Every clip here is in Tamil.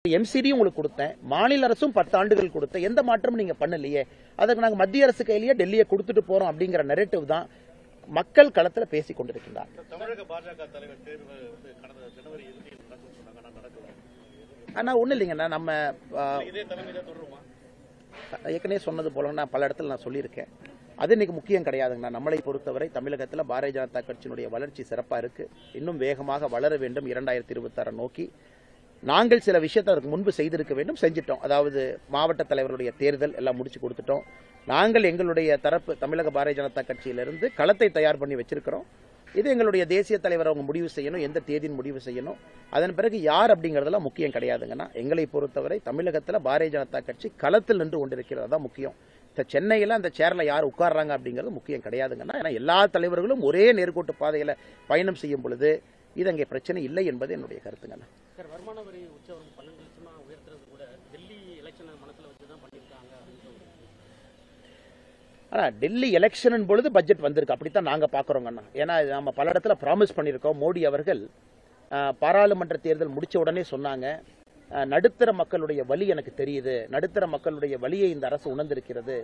எம்சிடி உங்களுக்கு கொடுத்தேன், மாநில அரசும் 10 ஆண்டுகள் கொடுத்த எந்த மாற்றமும் நீங்க பண்ணலையே, அதுக்கு நாங்க மத்திய அரசு கையிலேயே டெல்லியை கொடுத்துட்டு போறோம் அப்படிங்கிற நரேட்டிவ் தான் மக்கள் களத்துல பேசிக் கொண்டிருக்கிறார். தமிழக பாஜக தலைவர் தேர்வு கடந்த ஜனவரி இறுதியில் நடக்கும் சொன்னாங்க, நடக்கல. ஆனா ஒண்ணு இல்லைங்கண்ணா, நம்ம இதே தலைமையில தொடருமா? ஏற்கனவே சொன்னது போல நான் பல இடத்துல நான் சொல்லியிருக்கேன். அது இன்னைக்கு முக்கியம் கிடையாதுங்கண்ணா. நம்மளை பொறுத்தவரை தமிழகத்தில் பாரதிய ஜனதா கட்சியினுடைய வளர்ச்சி சிறப்பா இருக்கு, இன்னும் வேகமாக வளர வேண்டும். 2026 நோக்கி நாங்கள் சில விஷயத்தை அதற்கு முன்பு செய்திருக்க வேண்டும், செஞ்சிட்டோம். அதாவது மாவட்ட தலைவருடைய தேர்தல் எல்லாம் முடிச்சு கொடுத்துட்டோம். நாங்கள் எங்களுடைய தரப்பு தமிழக பாரதிய ஜனதா கட்சியிலிருந்து களத்தை தயார் பண்ணி வச்சிருக்கிறோம். இது எங்களுடைய தேசிய தலைவர் அவங்க முடிவு செய்யணும், எந்த தேதியின் முடிவு செய்யணும். அதன் பிறகு யார் அப்படிங்கறதெல்லாம் முக்கியம் கிடையாதுங்கன்னா, எங்களை பொறுத்தவரை தமிழகத்தில் பாரதிய ஜனதா கட்சி களத்தில் நின்று கொண்டிருக்கிறது தான் முக்கியம். சென்னையில் அந்த சேர்ல யார் உட்கார்றாங்க அப்படிங்கிறது முக்கியம் கிடையாதுங்கன்னா, ஏன்னா எல்லா தலைவர்களும் ஒரே நேர்கோட்டு பாதையில பயணம் செய்யும் பொழுது இது அங்கே பிரச்சனை இல்லை என்பது என்னுடைய கருத்துங்க. சார், வருமான வரி உச்சவரம்பு 12 லட்சமா உயர்த்துறது கூட டெல்லி எலெக்ஷனை மனசுல வச்சு தான் பண்ணிருக்காங்க. ஆனா டெல்லி எலெக்ஷன் பொழுது பட்ஜெட் வந்திருக்கு, அப்படித்தான் நாங்க பாக்குறோங்கண்ணா. ஏன்னா நம்ம பல இடத்துல ப்ராமிஸ் பண்ணிருக்கோம். மோடி அவர்கள் பாராளுமன்ற தேர்தல் முடிச்ச உடனே சொன்னாங்க, நடுத்தர மக்களுடைய வலி எனக்கு தெரியுது, நடுத்தர மக்களுடைய வலியை இந்த அரசு உணர்ந்திருக்கிறது,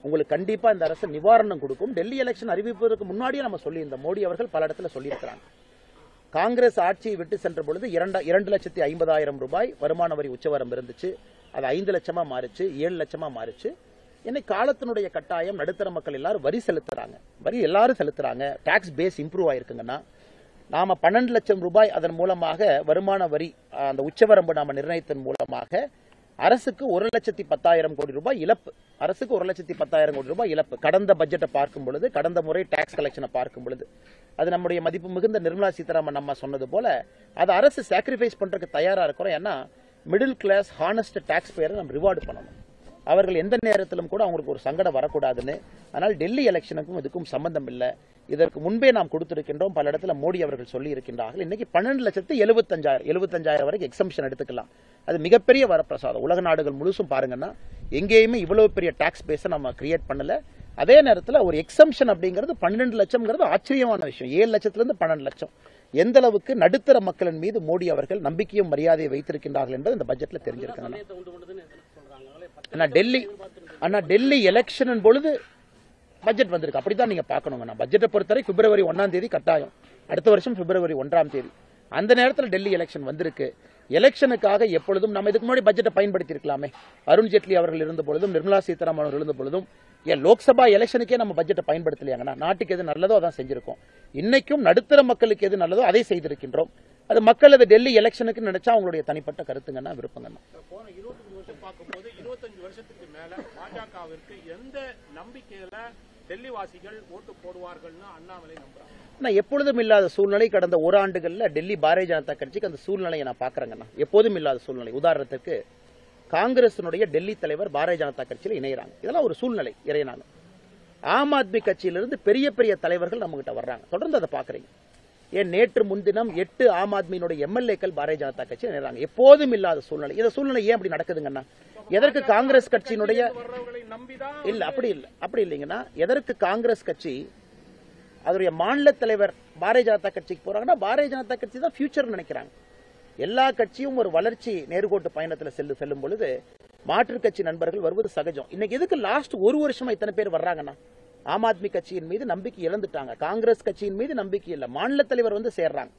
உங்களுக்கு கண்டிப்பா இந்த அரசு நிவாரணம் கொடுக்கும். டெல்லி எலெக்ஷன் அறிவிப்பதற்கு முன்னாடியே நம்ம சொல்லி இந்த மோடி அவர்கள் பல இடத்துல சொல்லியிருக்கிறாங்க. காங்கிரஸ் ஆட்சியை விட்டு சென்ற பொழுது 2,50,000 ரூபாய் வருமான வரி உச்சவரம் இருந்துச்சு, அது 5 லட்சமா மாறிச்சு, 7 லட்சமா மாறிச்சு. இன்னைக்கு காலத்தினுடைய கட்டாயம் நடுத்தர மக்கள் எல்லாரும் வரி செலுத்துறாங்க, வரி எல்லாரும் செலுத்துறாங்க. டாக்ஸ் பேஸ் இம்ப்ரூவ் ஆயிருக்குங்கன்னா, நாம 12 லட்சம் ரூபாய் அதன் மூலமாக வருமான வரி அந்த உச்சவரம்பு நாம நிர்ணயித்தன் மூலமாக அரசுக்கு 1,10,000 கோடி ரூபாய் இழப்பு. அரசுக்கு 1,10,000 கோடி ரூபாய் இழப்பு. கடந்த பட்ஜெட்டை பார்க்கும் பொழுது, கடந்த முறை டாக்ஸ் கலெக்ஷனை பார்க்கும் பொழுது, அது நம்முடைய மதிப்பு மிகுந்த நிர்மலா சீதாராமன் நம்ம சொன்னது போல அது அரசு சாக்ரிஃபைஸ் பண்றதுக்கு தயாரா இருக்கிறோம். ஏன்னா மிடில் கிளாஸ் ஹானஸ்ட் டாக்ஸ் பேரை நம்ம ரிவார்டு பண்ணணும். அவர்கள் எந்த நேரத்திலும் கூட அவங்களுக்கு ஒரு சங்கடம் வரக்கூடாதுன்னு. ஆனால் டெல்லி எலெக்ஷனுக்கும் இதுக்கும் சம்பந்தம் இல்லை. இதற்கு முன்பே நாம் கொடுத்திருக்கின்றோம். பல இடத்துல மோடி அவர்கள் சொல்லி இருக்கின்றார்கள். இன்னைக்கு 12,75,000 வரைக்கும் எக்ஸம்ஷன் எடுத்துக்கலாம். அது மிகப்பெரிய வரப்பிரசாதம். உலக நாடுகள் முழுசும் பாருங்கன்னா எங்கேயுமே இவ்வளவு பெரிய டாக்ஸ் பேஸை நம்ம கிரியேட் பண்ணல. அதே நேரத்தில் ஒரு எக்ஸம்ஷன் அப்படிங்கிறது 12 லட்சம்ங்கிறது ஆச்சரியமான விஷயம். 7 லட்சத்திலிருந்து 12 லட்சம். எந்த அளவுக்கு நடுத்தர மக்களின் மீது மோடி அவர்கள் நம்பிக்கையும் மரியாதையை வைத்திருக்கின்றார்கள் என்பது இந்த பட்ஜெட்ல தெரிஞ்சிருக்காங்க. டெல்லி எலெக்ஷன் பொழுது பட்ஜெட் வந்திருக்கு, அப்படித்தான் நீங்க பாக்கணும். பட்ஜெட்டை பொறுத்தவரை பிப்ரவரி 1ஆம் தேதி கட்டாயம், அடுத்த வருஷம் பிப்ரவரி 1ஆம் தேதி. அந்த நேரத்தில் டெல்லி எலெக்ஷன் வந்திருக்கு. எலெக்ஷனுக்காக எப்பொழுதும் நம்ம இதுக்கு முன்னாடி பட்ஜெட்டை பயன்படுத்தி இருக்கலாமே. அருண்ஜேட்லி அவர்கள் இருந்த பொழுதும், நிர்மலா சீதாராமன் அவர்கள் இருந்த பொழுதும், லோக்சபா எலெக்ஷனுக்கே நம்ம பட்ஜெட்டை பயன்படுத்தலையாங்கன்னா, நாட்டுக்கு எது நல்லதோ அதான் செஞ்சிருக்கோம். இன்னைக்கும் நடுத்தர மக்களுக்கு எது நல்லதோ அதை செய்திருக்கின்றோம். அது மக்கள் அது டெல்லி எலெக்ஷனுக்கு நினைச்சா அவங்களுடைய தனிப்பட்ட கருத்துங்கன்னா, விருப்பங்கண்ணா. போன 25 வருஷம் பார்க்கும்போது 25 வருஷத்துக்கு மேல பாஜகவிற்கு எந்த நம்பிக்கையில டெல்லி வாசிகள் ஓட்டு போடுவார்கள்னு அண்ணாமலை நம்புறாங்க. எப்பொழுதும் இல்லாத சூழ்நிலை கடந்த ஓராண்டுகள்ல டெல்லி பாரதிய ஜனதா கட்சிக்கு அந்த சூழ்நிலையை நான் பாக்குறேங்கண்ணா. எப்போதும் இல்லாத சூழ்நிலை. உதாரணத்துக்கு காங்கிரசினுடைய டெல்லி தலைவர் பாரதிய ஜனதா கட்சியில் இணைகிறாங்க. இதெல்லாம் ஒரு சூழ்நிலை இறையனாங்க. ஆம் ஆத்மி கட்சியிலிருந்து பெரிய பெரிய தலைவர்கள் நம்ம கிட்ட வர்றாங்க. தொடர்ந்து அதை பாக்குறீங்க. ஏன் நேற்று முன்தினம் 8 ஆம் ஆத்மியினுடைய எம்எல்ஏக்கள் பாரதிய ஜனதா கட்சி இணைகிறாங்க. எப்போதும் இல்லாத சூழ்நிலை. இந்த சூழ்நிலை ஏன் அப்படி நடக்குதுங்கன்னா, எதற்கு காங்கிரஸ் கட்சியினுடைய இல்ல அப்படி இல்லைங்கன்னா, எதற்கு காங்கிரஸ் கட்சி அதனுடைய மாநில தலைவர் பாரதிய ஜனதா கட்சிக்கு போறாங்கன்னா, பாரதிய ஜனதா கட்சி தான் ஃபியூச்சர் நினைக்கிறாங்க. எல்லா கட்சியும் ஒரு வளர்ச்சி நேர்கோட்டு பயணத்தில் செல்லும் பொழுது மாற்றுக் கட்சி நண்பர்கள் வருவது சகஜம். இன்னைக்கு எதுக்கு லாஸ்ட் ஒரு வருஷமா இத்தனை பேர் வர்றாங்கன்னா, ஆம் ஆத்மி கட்சியின் மீது நம்பிக்கை இழந்துட்டாங்க, காங்கிரஸ் கட்சியின் மீது நம்பிக்கை இல்லை, மாநில தலைவர் வந்து சேர்றாங்க.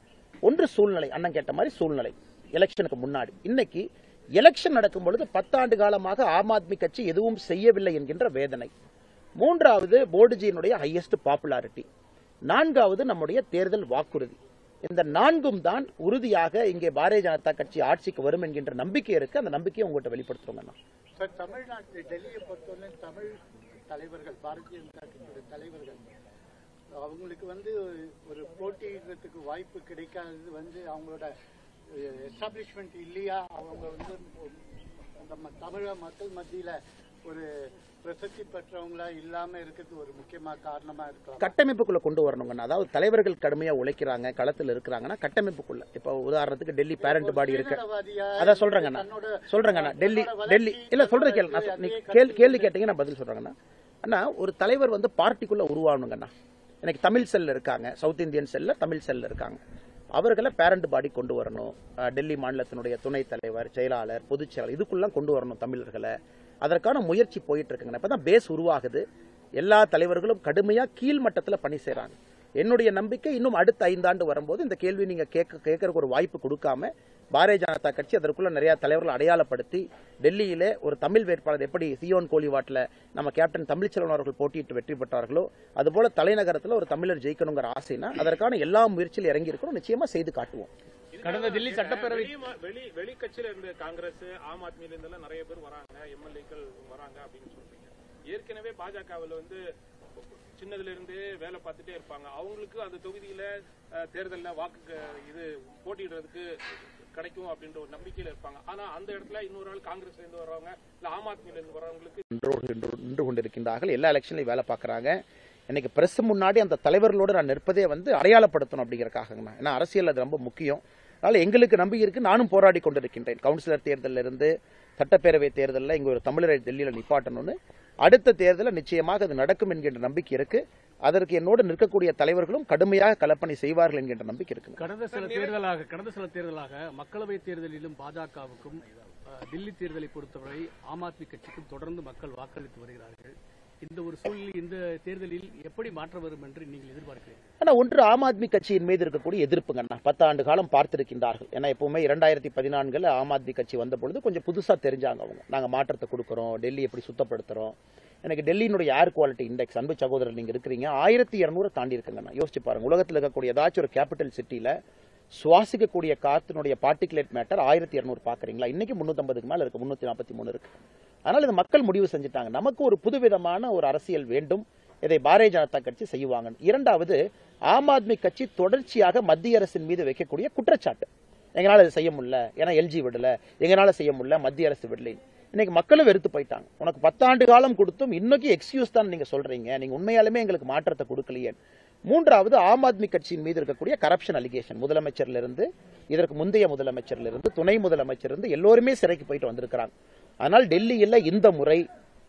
ஒன்று சூழ்நிலை, அண்ணன் கேட்ட மாதிரி சூழ்நிலை. எலெக்ஷனுக்கு முன்னாடி, இன்னைக்கு எலெக்ஷன் நடக்கும் பொழுது 10 ஆண்டு காலமாக ஆம் ஆத்மி கட்சி எதுவும் செய்யவில்லை என்கின்ற வேதனை. மூன்றாவது போர்டுஜியினுடைய ஹையஸ்ட் பாப்புலாரிட்டி. நான்காவது நம்முடைய தேர்தல் வாக்குறுதி. இந்த 4ம் தான் உறுதியாக இங்கே பாரதிய ஜனதா கட்சி ஆட்சிக்கு வரும் என்கின்ற நம்பிக்கை இருக்கு. அந்த நம்பிக்கையை உங்கள்கிட்ட வெளிப்படுத்துறோம். தமிழ்நாட்டில் டெல்லியை பொறுத்தவரை தமிழ் தலைவர்கள், பாரதிய ஜனதா கட்சியுடைய தலைவர்கள், அவங்களுக்கு ஒரு போட்டியிடுறதுக்கு வாய்ப்பு கிடைக்காதது அவங்களோட எஸ்டாப்ளிஷ்மெண்ட் இல்லையா? அவங்க நம்ம தமிழக மக்கள் மத்தியில ஒரு பிரசித்தி பெற்றவங்களா இல்லாம இருக்கிறது ஒரு முக்கியமான காரணமா இருக்கலாம். கட்டமைப்புக்குள்ள கொண்டு வரணுங்க. அதாவது தலைவர்கள் கடுமையா உழைக்கிறாங்க, களத்தில் இருக்கிறாங்கன்னா கட்டமைப்புக்குள்ள. இப்ப உதாரணத்துக்கு டெல்லி பேரண்ட் பாடி இருக்கு, அதான் சொல்றேங்கண்ணா. டெல்லி இல்ல சொல்றது கேள்வி கேட்டீங்க, நான் பதில் சொல்றேங்கண்ணா. அண்ணா, ஒரு தலைவர் பார்ட்டிக்குள்ள உருவாகணுங்கண்ணா. எனக்கு தமிழ் செல்ல இருக்காங்க, சவுத் இந்தியன் செல்ல தமிழ் செல்ல இருக்காங்க. அவர்களை பேரண்ட் பாடி கொண்டு வரணும். டெல்லி மாநிலத்தினுடைய துணைத் தலைவர், செயலாளர், பொதுச் செயலாளர் இதுக்குள்ளாம் கொண்டு வரணும் தமிழர்களை. அதற்கான முயற்சி போயிட்டு இருக்குங்க. இப்பதான் பேஸ் உருவாகுது. எல்லா தலைவர்களும் கடுமையா கீழ்மட்டத்தில் பணி செய்றாங்க. என்னுடைய நம்பிக்கை இன்னும் அடுத்த 5 ஆண்டு வரும்போது இந்த கேள்வி நீங்க கேட்கறதுக்கு ஒரு வாய்ப்பு கொடுக்காம பாரதிய ஜனதா கட்சி அதற்குள்ள நிறைய தலைவர்கள் அடையாளப்படுத்தி டெல்லியிலே ஒரு தமிழ் வேட்பாளர் எப்படி சியோன் கோலிவாட்டில் நம்ம கேப்டன் தமிழ்ச்செல்வன் அவர்கள் போட்டியிட்டு வெற்றி பெற்றார்களோ அதுபோல தலைநகரத்தில் ஒரு தமிழர் ஜெயிக்கணுங்கிற ஆசைனா அதற்கான எல்லா முயற்சியில் இறங்கி இருக்கணும். நிச்சயமா செய்து காட்டுவோம். கடந்த டெல்லி சட்டப்பேரவை வெளி கட்சியில இருந்து காங்கிரஸ், ஆம் ஆத்மியில இருந்தெல்லாம் நிறைய பேர் வராங்க, எம்எல்ஏக்கள் வராங்க அப்படின்னு சொல்றீங்க. ஏற்கனவே பாஜகவில் வந்து சின்னதுல இருந்து வேலை பார்த்துட்டே இருப்பாங்க. அவங்களுக்கு அந்த தொகுதியில தேர்தலில் வாக்கு இது போட்டியிடுறதுக்கு கிடைக்கும் அப்படின்ற ஒரு நம்பிக்கையில இருப்பாங்க. ஆனா அந்த இடத்துல இன்னொரு ஆள் காங்கிரஸ்ல இருந்து வர்றவங்க இல்ல ஆம் ஆத்மியில இருந்து வர்றவங்களுக்கு நின்று கொண்டிருக்கின்றார்கள். எல்லா எலெக்ஷன்லையும் வேலை பார்க்கறாங்க. இன்னைக்கு பிரஸ் முன்னாடி அந்த தலைவர்களோடு நான் நிற்பதே வந்து அடையாளப்படுத்தணும் அப்படிங்கறக்காகங்க. ஏன்னா அரசியல் அது ரொம்ப முக்கியம். அதனால எங்களுக்கு நம்பிக்கை இருக்கு. நானும் போராடி கொண்டிருக்கின்றேன். கவுன்சிலர் தேர்தலில் இருந்து சட்டப்பேரவை தேர்தலில் இங்க ஒரு தமிழரை டெல்லியில் நிப்பாட்டணும்னு. அடுத்த தேர்தலில் நிச்சயமாக அது நடக்கும் என்கின்ற நம்பிக்கை இருக்கு. அதற்கு என்னோடு நிற்கக்கூடிய தலைவர்களும் கடுமையாக களப்பணி செய்வார்கள் என்கின்ற நம்பிக்கை இருக்கு. கடந்த சில தேர்தலாக மக்களவை தேர்தலிலும் பாஜகவுக்கும் டெல்லி தேர்தலை பொறுத்தவரை ஆம் ஆத்மி கட்சிக்கும் தொடர்ந்து மக்கள் வாக்களித்து வருகிறார்கள். இந்த ஒரு சூழலில் இந்த தேர்தலில் எப்படி மாற்றம் வரும் என்று நீங்கள் எதிர்பார்க்கிறீர்கள்? ஆனா ஒன்று ஆம் ஆத்மி கட்சியின் மீது இருக்கக்கூடிய எதிர்ப்புங்க 10 ஆண்டு காலம் பார்த்திருக்கின்றார்கள். ஏன்னா எப்பவுமே 2014 ஆம் ஆத்மி கட்சி வந்த பொழுது கொஞ்சம் புதுசா தெரிஞ்சாங்க அவங்க. நாங்க மாற்றத்தை கொடுக்கறோம், டெல்லி எப்படி சுத்தப்படுத்துறோம். எனக்கு டெல்லியினுடைய ஏர் குவாலிட்டி இண்டெக்ஸ், அன்பு சகோதரர் நீங்க இருக்கிறீங்க, 1200 தாண்டி இருக்குங்க. யோசிச்சு பாருங்க, உலகத்தில் இருக்கக்கூடிய ஏதாச்சும் ஒரு கேபிட்டல் சிட்டியில சுவாசிக்கக்கூடிய காத்தினுடைய பார்ட்டிகுலேட் மேட்டர் 1200 பாக்குறீங்களா? இன்னைக்கு 350க்கு மேல இருக்கு, 343 இருக்கு. அதனால இந்த மக்கள் முடிவு செஞ்சுட்டாங்க, நமக்கு ஒரு புதுவிதமான ஒரு அரசியல் வேண்டும், இதை பாரதிய ஜனதா கட்சி செய்வாங்க. இரண்டாவது, ஆம் ஆத்மி கட்சி தொடர்ச்சியாக மத்திய அரசின் மீது வைக்கக்கூடிய குற்றச்சாட்டு, எங்களால இதை செய்ய முடியல, ஏன்னா எல்ஜி விடல, எங்களால செய்ய முடியல, மத்திய அரசு விடலை. இன்னைக்கு மக்களும் வெறுத்து போயிட்டாங்க. உனக்கு 10 ஆண்டு காலம் கொடுத்தும் இன்னைக்கு எக்ஸ்கியூஸ் தான் நீங்க சொல்றீங்க, நீங்க உண்மையாலுமே எங்களுக்கு மாற்றத்தை கொடுக்கலையே. மூன்றாவது, ஆம் ஆத்மி கட்சியின் மீது இருக்கக்கூடிய கரப்ஷன் அலிகேஷன், முதலமைச்சர்ல இருந்து, இதற்கு முந்தைய முதலமைச்சர்ல இருந்து, துணை முதலமைச்சர் இருந்து எல்லோருமே சிறைக்கு போயிட்டு வந்திருக்கிறாங்க. ஆனால் டெல்லியில் இந்த முறை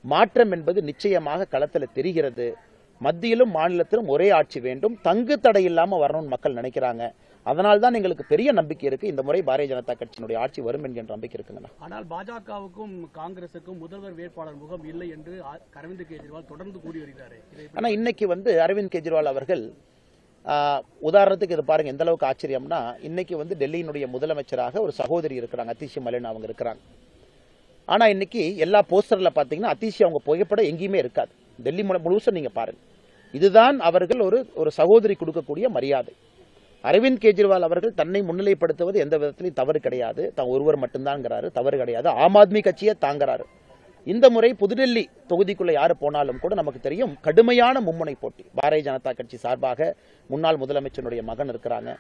மாற்றம் என்பது நிச்சயமாக களத்தில் தெரிகிறது. மத்தியிலும் மாநிலத்திலும் ஒரே ஆட்சி வேண்டும், தங்கு தடை இல்லாம வரணும்னு மக்கள் நினைக்கிறாங்க. அதனால் தான் எங்களுக்கு பெரிய நம்பிக்கை இருக்கு, இந்த முறை பாரதிய ஜனதா கட்சியினுடைய ஆட்சி வரும் என்கிற நம்பிக்கை இருக்குங்க. ஆனால் பாஜகவுக்கும் காங்கிரசுக்கும் முதல்வர் வேட்பாளர் முகம் இல்லை என்று அரவிந்த் கெஜ்ரிவால் தொடர்ந்து கூறி வருகிறார். ஆனா இன்னைக்கு அரவிந்த் கெஜ்ரிவால் அவர்கள் உதாரணத்துக்கு இது பாருங்க, எந்த அளவுக்கு ஆச்சரியம்னா, இன்னைக்கு டெல்லியினுடைய முதலமைச்சராக ஒரு சகோதரி இருக்கிறாங்க, அதிஷி மலின் அவங்க இருக்கிறாங்க. ஆனா இன்னைக்கு எல்லா போஸ்டர்ல பாத்தீங்கன்னா அதிஷி அவங்க புகைப்படம் எங்கேயுமே இருக்காது. டெல்லி முழுசும் நீங்க பாருங்க. இதுதான் அவர்கள் ஒரு சகோதரி கொடுக்கக்கூடிய மரியாதை. அரவிந்த் கெஜ்ரிவால் அவர்கள் தன்னை முன்னிலைப்படுத்துவது எந்த விதத்திலையும் தவறு கிடையாது, தான் ஒருவர் மட்டும்தான் தவறு கிடையாது. ஆம் ஆத்மி கட்சியை தாங்கிறாரு. இந்த முறை புதுடெல்லி தொகுதிக்குள்ள யாரு போனாலும் கூட நமக்கு தெரியும், கடுமையான மும்முனை போட்டி. பாரதிய ஜனதா கட்சி சார்பாக முன்னாள் முதலமைச்சருடைய மகன் இருக்கிறாங்க,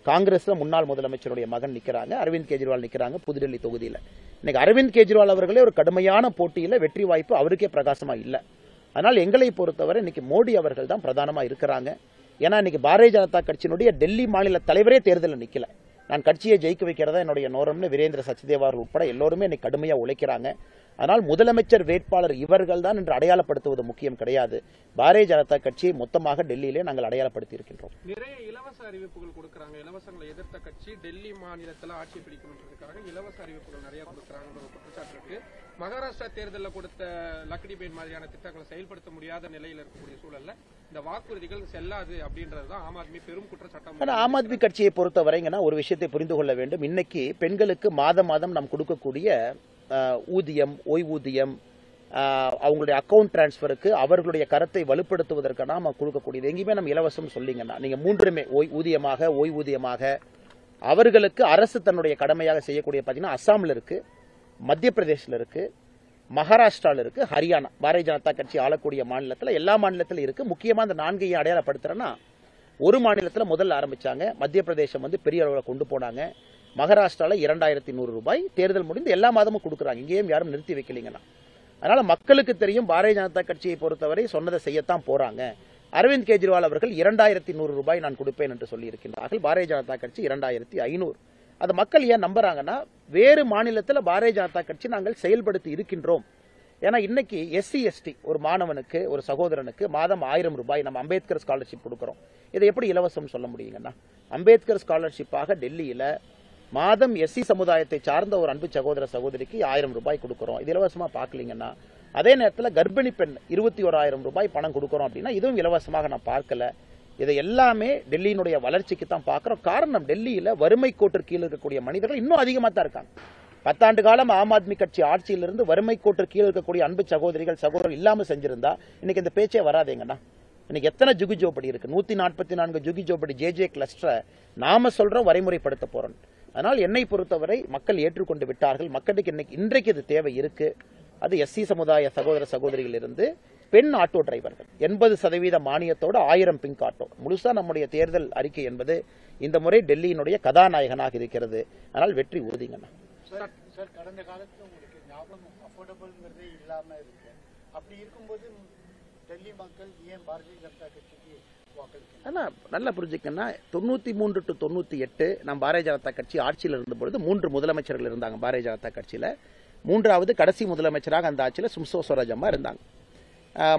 காங்கிரஸ்ல முன்னாள் முதலமைச்சருடைய மகன் நிக்கிறாங்க, அரவிந்த் கெஜ்ரிவால் நிக்கிறாங்க புதுடெல்லி தொகுதியில. இன்னைக்கு அரவிந்த் கெஜ்ரிவால் அவர்களே ஒரு கடுமையான போட்டியில வெற்றி வாய்ப்பு அவருக்கே பிரகாசமா இல்ல. அதனால் எங்களை பொறுத்தவரை இன்னைக்கு மோடி அவர்கள் தான் பிரதானமா இருக்கிறாங்க. ஏன்னா இன்னைக்கு பாரதிய ஜனதா கட்சியினுடைய டெல்லி மாநில தலைவரே தேர்தலில் நிக்கல. நான் கட்சியை ஜெயிக்க வைக்கிறதா என்னுடைய நோரம்னு வீரேந்திர சச்தேவா உட்பட எல்லோருமே இன்னைக்கு கடுமையா உழைக்கிறாங்க. ஆனால் முதலமைச்சர் வேட்பாளர் இவர்கள் தான் என்று அடையாளப்படுத்துவது முக்கியம் கிடையாது. பாரதிய ஜனதா கட்சியை மொத்தமாக டெல்லியிலே நாங்கள் அடையாளப்படுத்தி இருக்கின்றோம். நிறைய இலவச அறிவிப்புகள் கொடுக்கறாங்க. இலவசங்களை எதிர்த்த கட்சி டெல்லி மாநிலத்தில் ஆட்சி பிடிக்கணும்ன்றதுக்காக இலவச அறிவிப்புகள் நிறைய கொடுக்கறாங்கன்ற ஒரு குற்றச்சாட்டு இருக்கு. மகாராஷ்டிரா தேர்தலில் கொடுத்த லக்டி பெயின் மாதிரியான திட்டங்களை செயல்படுத்த முடியாத நிலையில் இருக்கக்கூடிய சூழல்ல இந்த வாக்குறுதிகள் செல்லாது அப்படின்றதுதான் ஆம் ஆத்மி பெரும் குற்றச்சாட்டம். ஆம் ஆத்மி கட்சியை பொறுத்தவரைங்கன்னா ஒரு விஷயத்தை புரிந்து கொள்ள வேண்டும். இன்னைக்கு பெண்களுக்கு மாதம் நாம் கொடுக்கக்கூடிய ஊதியம், ஓய்வூதியம், அவங்களுடைய அக்கவுண்ட் டிரான்ஸ்பருக்கு அவர்களுடைய கரத்தை வலுப்படுத்துவதற்கு நாம கொடுக்கக்கூடியது எங்கேயுமே நம்ம இலவசம் சொல்லிங்கன்னா, நீங்க மூன்றுமே ஊதியமாக, ஓய்வூதியமாக அவர்களுக்கு அரசு தன்னுடைய கடமையாக செய்யக்கூடிய பாத்தீங்கன்னா அஸ்ஸாம்ல இருக்கு, மத்திய பிரதேசல இருக்கு, மகாராஷ்டிரால இருக்கு, ஹரியானா பாரதிய ஜனதா கட்சி ஆளக்கூடிய மாநிலத்தில் எல்லா மாநிலத்திலும் இருக்கு. முக்கியமா அந்த 4ஐயும் அடையாளப்படுத்துறேன்னா, ஒரு மாநிலத்தில் முதல்ல ஆரம்பிச்சாங்க, மத்திய பிரதேசம் பெரிய அளவில் கொண்டு போனாங்க, மகாராஷ்டிரால 2100 ரூபாய் தேர்தல் முடிந்து எல்லா மாதமும் கொடுக்குறாங்க. இங்கேயும் யாரும் நிறுத்தி வைக்கலீங்கன்னா. அதனால மக்களுக்கு தெரியும் பாரதிய ஜனதா கட்சியை பொறுத்தவரை சொன்னதை செய்யத்தான் போறாங்க. அரவிந்த் கெஜ்ரிவால் அவர்கள் 2100 ரூபாய் நான் கொடுப்பேன் என்று சொல்லி இருக்கின்றார்கள். பாரதிய ஜனதா கட்சி 2500. அது மக்கள் ஏன் நம்புறாங்கன்னா, வேறு மாநிலத்தில் பாரதிய ஜனதா கட்சி நாங்கள் செயல்படுத்தி இருக்கின்றோம். ஏன்னா இன்னைக்கு எஸ்சி எஸ்டி ஒரு மாணவனுக்கு ஒரு சகோதரனுக்கு மாதம் 1000 ரூபாய் நம்ம அம்பேத்கர் ஸ்காலர்ஷிப் கொடுக்குறோம். இதை எப்படி இலவசம் சொல்ல முடியுங்கன்னா, அம்பேத்கர் ஸ்காலர்ஷிப்பாக டெல்லியில மாதம் எஸ்சி சமுதாயத்தை சார்ந்த ஒரு அன்பு சகோதர சகோதரிக்கு 1000 ரூபாய் கொடுக்குறோம். இது இலவசமா பார்க்கலீங்கன்னா, அதே நேரத்தில் கர்ப்பிணி பெண் 21,000 ரூபாய் பணம் கொடுக்குறோம் அப்படின்னா இதுவும் இலவசமாக நான் பார்க்கல. இதை எல்லாமே டெல்லியினுடைய வளர்ச்சிக்கு தான் பார்க்கிறோம். காரணம், டெல்லியில வறுமை கோட்டிற்கு கீழ் இருக்கக்கூடிய மனிதர்கள் இன்னும் அதிகமாக தான் இருக்காங்க. 10 ஆண்டு காலம் ஆம் ஆத்மி கட்சி ஆட்சியிலிருந்து வறுமை கோட்டிற்கு கீழ் இருக்கக்கூடிய அன்பு சகோதரர்கள் இல்லாம செஞ்சிருந்தா இன்னைக்கு இந்த பேச்சே வராதேங்கண்ணா. இன்னைக்கு எத்தனை ஜுகி ஜோபடி இருக்கு? 144 ஜுகி ஜோபடி ஜே கிளஸ்டரை நாம சொல்றோம் வரைமுறைப்படுத்த போறோம். அதனால் என்னை பொறுத்தவரை மக்கள் ஏற்றுக்கொண்டு விட்டார்கள். மக்களுக்கு இன்றைக்கு இது தேவை இருக்கு. அது எஸ்சி சமுதாய சகோதர சகோதரிகள் இருந்து பெண் ஆட்டோ டிரைவர்கள் 80% மானியத்தோடு 1000 பிங்க் ஆட்டோ. முழுசா நம்முடைய தேர்தல் அறிக்கை என்பது இந்த முறை டெல்லியினுடைய கதாநாயகனாக இருக்கிறது. அதனால் வெற்றி உறுதிங்கண்ணா. சார், கடந்த காலத்துல உங்களுக்கு ஞாபகம் அஃபோர்டபுள்ங்கிறதே இல்லாம இருக்கு. அப்படி இருக்கும்போது டெல்லி மக்கள் ஏன் பாரதிய ஜனதா கட்சிக்கு வாக்களிக்கணும்? ஆனா நல்லா புரிஞ்சுக்கன்னா, 93 to 98 நாம் பாரதிய ஜனதா கட்சி ஆட்சியில் இருந்த பொழுது 3 முதலமைச்சர்கள் இருந்தாங்க பாரதிய ஜனதா கட்சியில. 3வது கடைசி முதலமைச்சராக அந்த ஆட்சியில் சுஷ்மா ஸ்வராஜ் அம்மா இருந்தாங்க.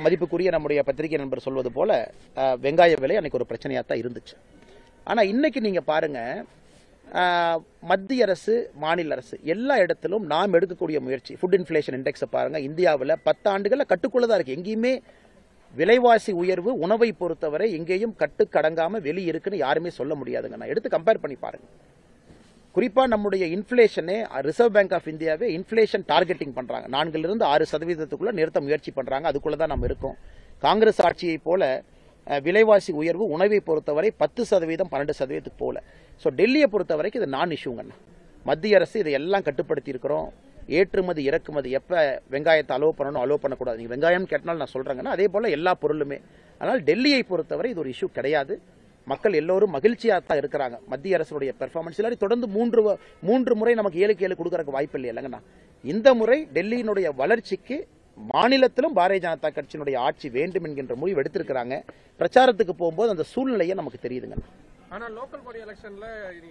மதிப்புக்குரிய நம்முடைய பத்திரிகை நண்பர் சொல்வது போல வெங்காய விலை அன்னைக்கு ஒரு பிரச்சனையாக தான் இருந்துச்சு. ஆனா இன்னைக்கு நீங்க பாருங்க, மத்திய அரசு மாநில அரசு எல்லா இடத்திலும் நாம் எடுக்கக்கூடிய முயற்சி, ஃபுட் இன்ஃப்ளேஷன் இண்டெக்ஸை பாருங்க, இந்தியாவில் 10 ஆண்டுகளில் கட்டுக்குள்ளதான் இருக்கு. எங்கேயுமே விலைவாசி உயர்வு உணவை பொறுத்தவரை எங்கேயும் கட்டுக்கடங்காம வெளியே இருக்குன்னு யாருமே சொல்ல முடியாதுங்க. நான் எடுத்து கம்பேர் பண்ணி பாருங்க. குறிப்பா நம்முடைய இன்ஃப்ளேஷனே ரிசர்வ் பேங்க் ஆஃப் இந்தியாவே இன்ஃப்ளேஷன் டார்கெட்டிங் பண்றாங்க. 4லிருந்து 6% நிறுத்த முயற்சி பண்றாங்க. அதுக்குள்ளதான் நம்ம இருக்கோம். காங்கிரஸ் ஆட்சியை போல விலைவாசி உயர்வு உணவை பொறுத்தவரை 10% 12% போல. ஸோ டெல்லியை பொறுத்தவரைக்கும் இது நான் இஷ்யூங்கண்ணா. மத்திய அரசு இதையெல்லாம் கட்டுப்படுத்தி இருக்கிறோம். ஏற்றுமதி இறக்குமதி எப்ப வெங்காயத்தை அலோவ் பண்ணணும் அலோவ் பண்ணக்கூடாது. நீங்க வெங்காயம் கேட்டாலும் நான் சொல்றேங்கன்னா அதே போல எல்லா பொருளுமே. ஆனால் டெல்லியை பொறுத்தவரை இது ஒரு இஷ்யூ கிடையாது. மக்கள் எல்லோரும் மகிழ்ச்சியாக தான் இருக்கிறாங்க. மத்திய அரசுடைய பெர்ஃபார்மன்ஸ் எல்லாரும் தொடர்ந்து 3 முறை நமக்கு 7 கொடுக்கறதுக்கு வாய்ப்பு இல்லை இல்லைங்கண்ணா. இந்த முறை டெல்லியினுடைய வளர்ச்சிக்கு மாநிலத்திலும் பாரதிய ஜனதா கட்சியினுடைய ஆட்சி வேண்டும் என்கின்ற முடிவு எடுத்திருக்கிறாங்க. பிரச்சாரத்துக்கு போகும்போது அந்த சூழ்நிலையை நமக்கு தெரியுதுங்க. ஆனா லோக்கல் பாடி எலெக்ஷன்ல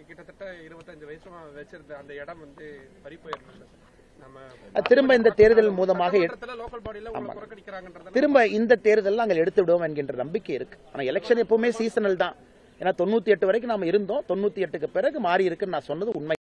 கிட்டத்தட்ட 25 வருஷமா வச்சிருந்த அந்த இடம் வந்து பறி போயிருக்கு. திரும்ப இந்த தேர்தல் மூலமாக திரும்ப இந்த தேர்தல் நாங்கள் எடுத்து விடுவோம் என்கின்ற நம்பிக்கை இருக்கு. ஆனா எலெக்ஷன் எப்பவுமே சீசனல் தான். ஏன்னா 98 வரைக்கும் நாம இருந்தோம். 98க்கு பிறகு மாறி இருக்குன்னு நான் சொன்னது உண்மை.